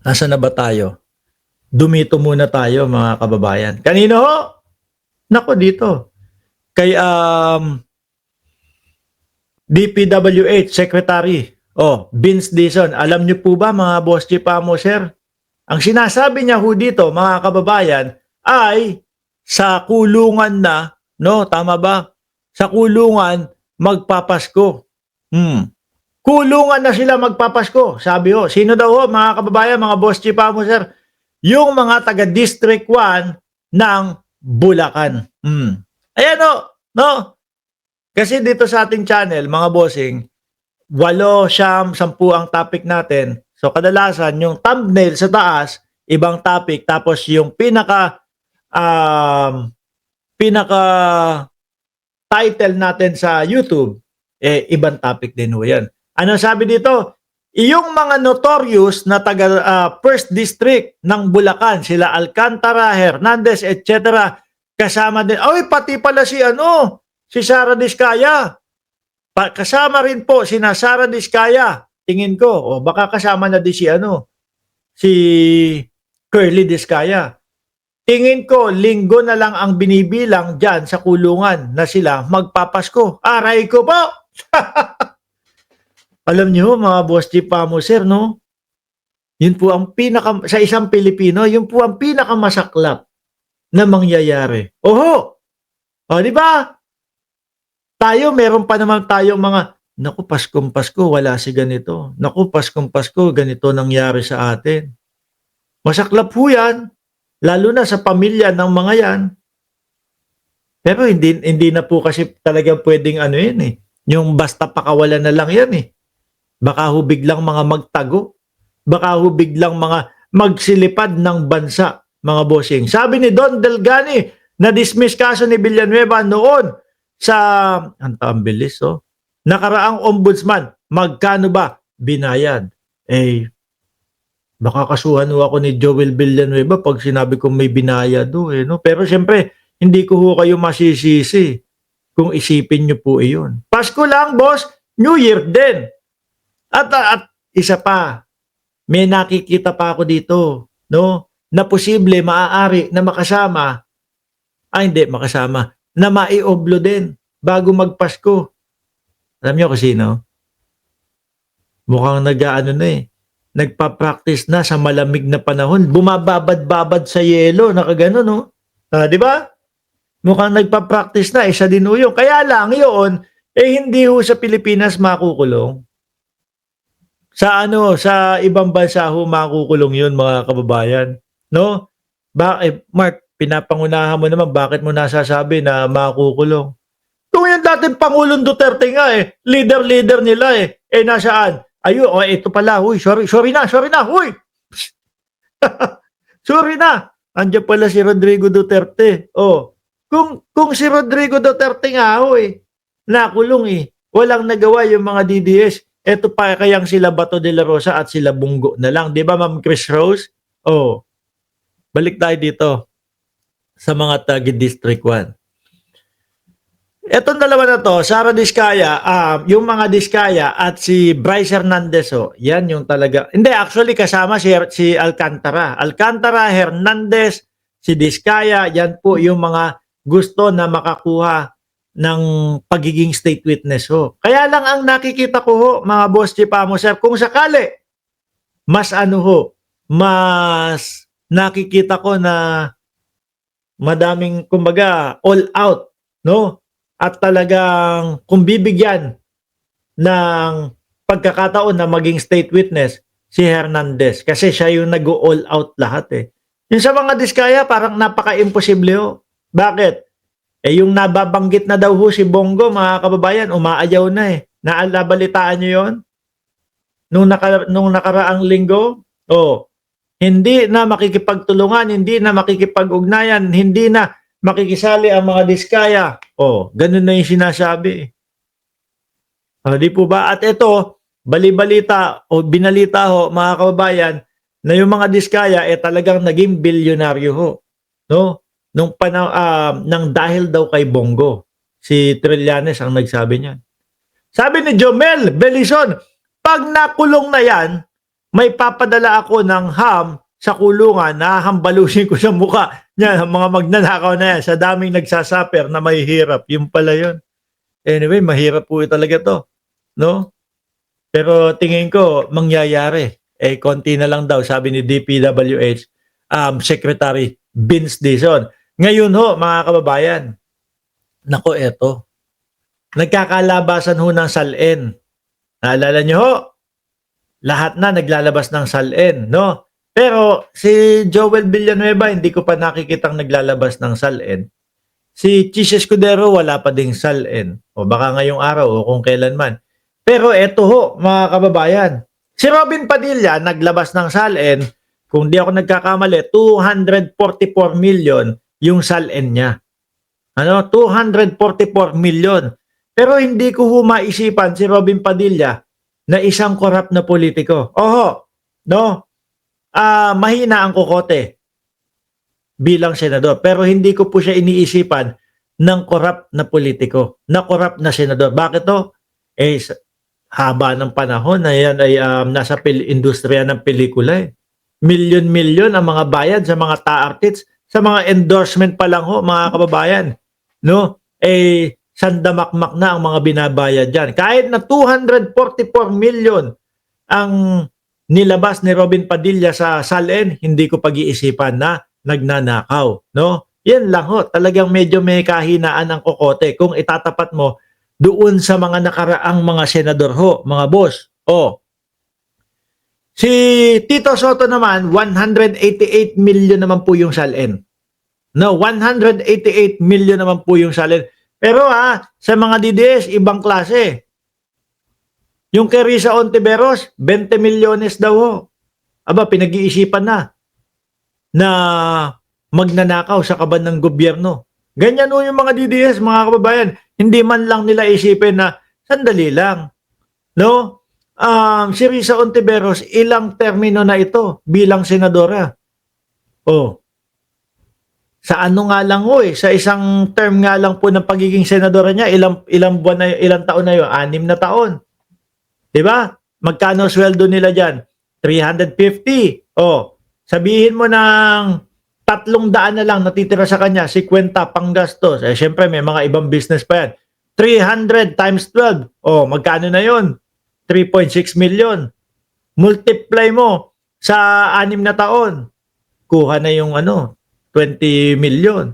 Asan na ba tayo? Dumito muna tayo mga kababayan. Kanino ho? Nako dito. Kay DPWH Secretary. Oh, Vince Dizon. Alam niyo po ba mga boss chief mo, sir? Ang sinasabi niya ho dito, mga kababayan, ay sa kulungan na, no? Tama ba? Sa kulungan, magpapasko. Kulungan na sila magpapasko. Sabi ho, sino daw ho, mga kababayan, mga boss chief mo, sir? Yung mga taga District 1 ng Bulacan. Ayan o, no? Kasi dito sa ating channel, mga bossing, 8, 9, 10 ang topic natin. So kadalasan yung thumbnail sa taas, ibang topic, tapos yung pinaka title natin sa YouTube, ibang topic din ho yan. Ano sabi dito? Yung mga notorious na taga First District ng Bulacan, sila Alcantara, Hernandez, etc. Kasama din. Ay, pati pala si Sara Diskaya. Kasama rin po si Sara Diskaya. Tingin ko, baka kasama na din si Curly Diskaya. Tingin ko, linggo na lang ang binibilang dyan sa kulungan na sila magpapasko. Aray ko po! Alam niyo, mga boss chief mo, sir, no? Yun po ang sa isang Pilipino, yun po ang pinakamasaklap na mangyayari. Oho! O, di ba? Tayo, meron pa naman tayong mga, naku, Paskong Pasko, wala si ganito. Naku, Paskong Pasko, ganito nangyari sa atin. Masaklap po yan, lalo na sa pamilya ng mga yan. Pero hindi na po kasi talagang pwedeng yun eh. Yung basta pakawalan na lang yan eh. Baka ho biglang mga magtago. Baka ho biglang mga magsilipad ng bansa, mga bossing. Sabi ni Don Delgani, na-dismiss kaso ni Villanueva noon sa, ang bilis nakaraang ombudsman, magkano ba binayad? Baka kasuhan ho ako ni Joel Villanueva pag sinabi kong may binayad no? Pero siyempre, hindi ko ho kayo masisisi kung isipin nyo po iyon. Pasko lang, boss, New Year din. At isa pa, may nakikita pa ako dito, no? Na posible, maaari na makasama, na maioblo din bago magpasko. Alam niyo kung sino? Mukhang nagpa-practice na sa malamig na panahon. Bumababad-babad sa yelo, nakagano, no? Di ba? Mukhang nagpa-practice na, isa din ho yun. Kaya lang, yun, hindi ho sa Pilipinas makukulong. Sa ibang bansa ho makukulong yun, mga kababayan. No? Mark, pinapangunahan mo naman, bakit mo nasasabi na makukulong? Kung yung dating Pangulong Duterte nga leader nila nasaan? Ito pala, sorry na, huy! Sorry na, andiyan pala si Rodrigo Duterte. Kung si Rodrigo Duterte nga nakulong walang nagawa yung mga DDS. Ito pa kayang sila Bato de la Rosa at sila Bungo na lang. Di ba, Ma'am Chris Rose? Balik tayo dito sa mga taga District 1. Etong dalawa na to, Sara Diskaya, yung mga Diskaya at si Bryce Hernandez, yan yung talaga. Hindi, actually kasama si Alcantara. Alcantara, Hernandez, si Diskaya, yan po yung mga gusto na makakuha ng pagiging state witness Kaya lang ang nakikita ko mga boss chief mo, sir, kung sakali, mas mas nakikita ko na madaming, kumbaga, all out, no? At talagang kung bibigyan ng pagkakataon na maging state witness, si Hernandez. Kasi siya yung nag-all out lahat Yung sa mga Diskaya, parang napaka-imposible Bakit? Yung nababanggit na daw si Bongo, mga kababayan, umaayaw na Naalabalitaan nyo yon? Nung nakaraang linggo, hindi na makikipagtulungan, hindi na makikipag-ugnayan, hindi na makikisali ang mga Diskaya. Ganun na yung sinasabi. Di po ba? At ito, balibalita o binalita mga kababayan, na yung mga Diskaya talagang naging bilyonaryo no? Nung nang dahil daw kay Bongo. Si Trillanes ang nagsabi niyan. Sabi ni Jomel Belison, pag nakulong na yan, may papadala ako ng ham sa kulungan, nahambalusin ko sa mukha niya, mga magnanakaw na yan, sa daming nagsasaper na mahihirap. Yung pala yun. Anyway, mahirap po talaga to. No? Pero tingin ko, mangyayari. Konti na lang daw, sabi ni DPWH, Secretary Vince Dizon. Ngayon ho, mga kababayan, nako eto, nagkakalabasan ho ng SALN. Naalala nyo ho, lahat na naglalabas ng SALN, no? Pero si Joel Villanueva, hindi ko pa nakikitang naglalabas ng SALN. Si Chis Escudero, wala pa ding SALN. O baka ngayong araw o kung kailanman. Pero eto ho, mga kababayan, si Robin Padilla naglabas ng SALN, kung di ako nagkakamali, 244 million yung SALN niya. Ano? 244 million. Pero hindi ko maisipan si Robin Padilla na isang korap na politiko. Oho, no? Mahina ang kokote bilang senador. Pero hindi ko po siya iniisipan ng korap na politiko, na korap na senador. Bakit to? Haba ng panahon na yan ay nasa industriya ng pelikula. Milyon-milyon ang mga bayad sa mga ta-artists, sa mga endorsement pa lang ho, mga kababayan. No? Sandamakmak na ang mga binabayad dyan. Kahit na 244 million ang nilabas ni Robin Padilla sa SALN, hindi ko pag-iisipan na nagnanakaw. No? Yan lang ho. Talagang medyo may kahinaan ang kokote kung itatapat mo doon sa mga nakaraang mga senador ho, mga boss. Si Tito Soto naman, 188 million naman po yung SALN. No, 188 million naman po yung SALN. Pero sa mga DDS, ibang klase. Yung kay Risa Ontiveros, 20 milyones daw ho. Aba, pinag-iisipan na magnanakaw sa kaban ng gobyerno. Ganyan ho yung mga DDS, mga kababayan. Hindi man lang nila isipin na, sandali lang. No? Si Risa Ontiveros, ilang termino na ito bilang senadora? Sa ano nga lang ho sa isang term nga lang po ng pagiging senadora niya, ilang buwan na, ilang taon na yun? 6 na taon. 'Di ba? Magkano sweldo nila diyan? 350. Sabihin mo ng 300 na lang natitira sa kanya, 50 panggastos. Syempre may mga ibang business pa yan. 300 times 12. Magkano na yon? 3.6 million. Multiply mo sa 6 na taon. Kuha na yung 20 million.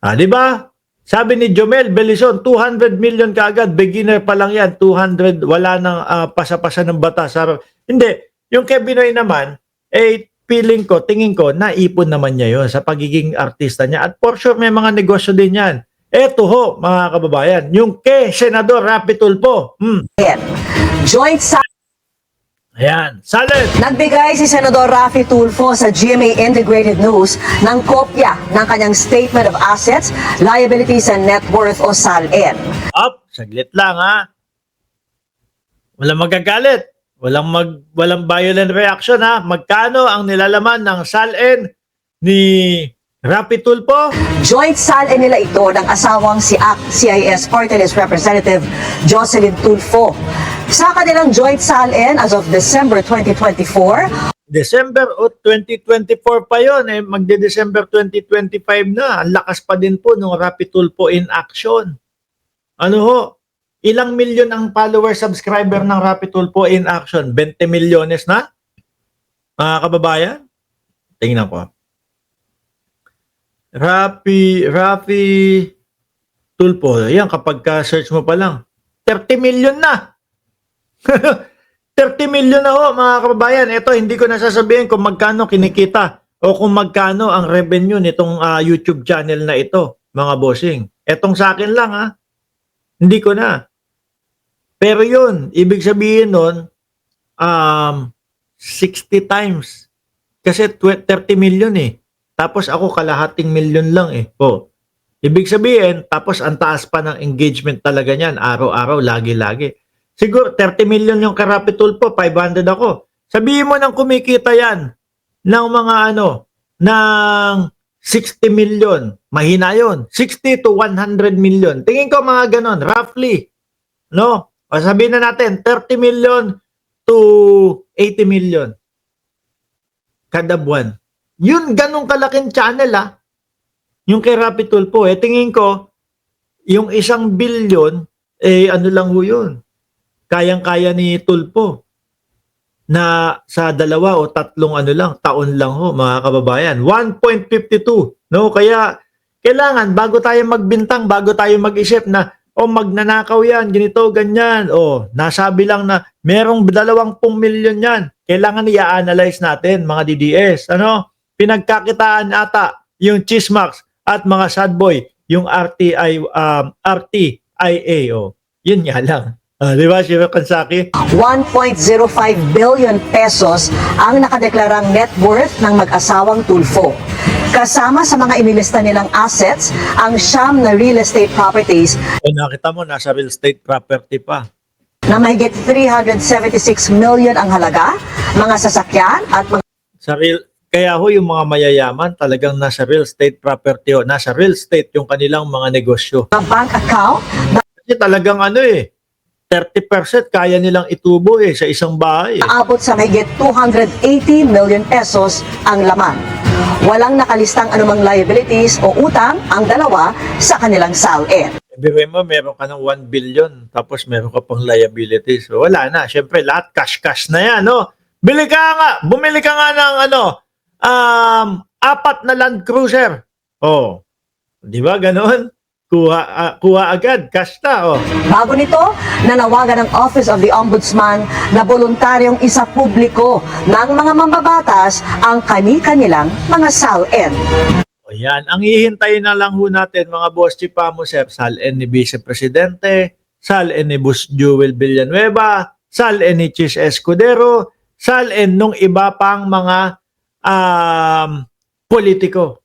Di ba? Sabi ni Jomel Belison, 200 million kaagad, beginner pa lang yan, 200, wala nang pasa-pasa ng batas. Hindi, yung kay Binoy naman, tingin ko, naipon naman niya yon sa pagiging artista niya. At for sure, may mga negosyo din yan. Eto ho, mga kababayan, yung kay Senador Rapi Tulfo. Joint Ayan, salad! Nagbigay si Senador Rafi Tulfo sa GMA Integrated News ng kopya ng kanyang Statement of Assets, Liabilities and Net Worth o SALN. Saglit lang Walang magagalit. Walang violent reaction Magkano ang nilalaman ng SALN ni Rapi Tulfo? Joint SALN nila ito ng asawang si CIS Party List Representative Jocelyn Tulfo. Sa kanilang joint SALN as of December 2024, December 2024 pa yun. Magde-December 2025 na. Ang lakas pa din po ng Rapi Tulfo in action. Ilang milyon ang follower subscriber ng Rapi Tulfo in action? 20 milyones na? Mga kababayan? Tingnan ko. Rapi Tulfo. Yan, kapag ka-search mo pa lang, 30 million na. 30 million na ho, mga kababayan. Ito, hindi ko nasasabihin kung magkano kinikita o kung magkano ang revenue nitong YouTube channel na ito, mga bossing. Etong sa akin lang, hindi ko na. Pero yun, ibig sabihin nun, 60 times. Kasi 30 million Tapos ako kalahating milyon lang Ibig sabihin, tapos ang taas pa ng engagement talaga niyan, araw-araw, lagi-lagi. Siguro 30 million yung kay Rapi Tulfo, 500 ako. Sabihin mo nang kumikita yan ng mga ng 60 million. Mahina yun. 60 to 100 million. Tingin ko mga ganon, roughly. No? O sabihin na natin, 30 million to 80 million kada buwan. Yun, ganong kalaking channel yung kay Rapi Tulfo. Tingin ko, yung 1 billion, ano lang ho yun. Kayang-kaya ni Tulfo na sa 2 o 3 taon lang ho, mga kababayan. 1.52, no? Kaya kailangan bago tayo magbintang, bago tayo mag-isip na magnanakaw yan, ganito, ganyan. Nasabi lang na merong 20 milyon yan. Kailangan i-analyze natin, mga DDS. Pinagkakitaan ata yung Chismax at mga sad boy, yung RTIA. Yun nga lang. Di ba, Shiro Kansaki? 1.05 billion pesos ang nakadeklarang net worth ng mag-asawang Tulfo. Kasama sa mga inilista nilang assets, ang 9 na real estate properties Nakita mo, nasa real estate property pa. na mahigit 376 million ang halaga, mga sasakyan at mga Kaya ho, yung mga mayayaman talagang nasa real estate property nasa real estate yung kanilang mga negosyo. bank account Kasi talagang 30% kaya nilang itubo sa isang bahay. na abot sa mahigit 280 million pesos ang laman. Walang nakalistang anumang liabilities o utang ang dalawa sa kanilang SALN. Biruin mo, meron ka ng 1 billion, tapos meron ka pang liabilities. So, wala na. Siyempre, lahat cash-cash na yan, no? Bumili ka nga ng 4 na Land Cruiser. Di ba ganon? Kuha agad, cash na, Bago nito, nanawagan ng Office of the Ombudsman na voluntaryong isapubliko ng mga mambabatas ang kani-kanilang mga SALN. Yan, ang hihintayin na lang ho natin mga boss Chipamo Sir, SALN ni Vice Presidente, SALN ni Boss Jewel Villanueva, SALN ni Chis Escudero, SALN nung iba pang mga politiko.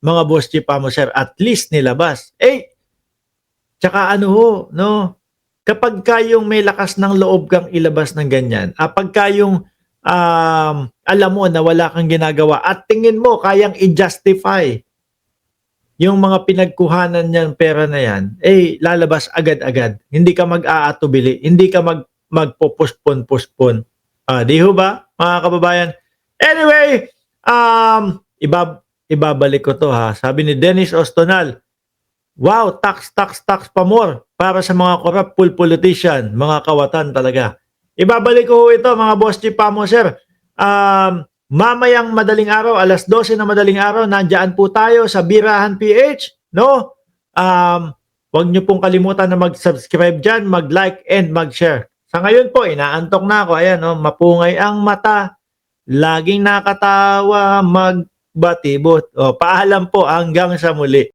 Mga boss Chipamo Sir, at least nilabas. Tsaka no? Kapag kayong may lakas ng loob kang ilabas ng ganyan, pagka yung alam mo na wala kang ginagawa at tingin mo kayang i-justify yung mga pinagkuhanan niyan pera na yan, lalabas agad-agad. Hindi ka mag-aatubili, hindi ka magpo-postpone. Di ho ba, mga kababayan? Anyway, ibabalik ko to Sabi ni Dennis Ostonal, wow, tax pa more para sa mga corrupt politician, mga kawatan talaga. Ibabalik ko ito mga boss Chipamo Sir. Mamayang madaling araw, alas 12 na madaling araw, nandiyan po tayo sa Birahan PH, no? Huwag niyo pong kalimutan na mag-subscribe diyan, mag-like and mag-share. Sa ngayon po, inaantok na ako. Ayan, mapungay ang mata, laging nakatawa, magbatibot. Paalam po hanggang sa muli.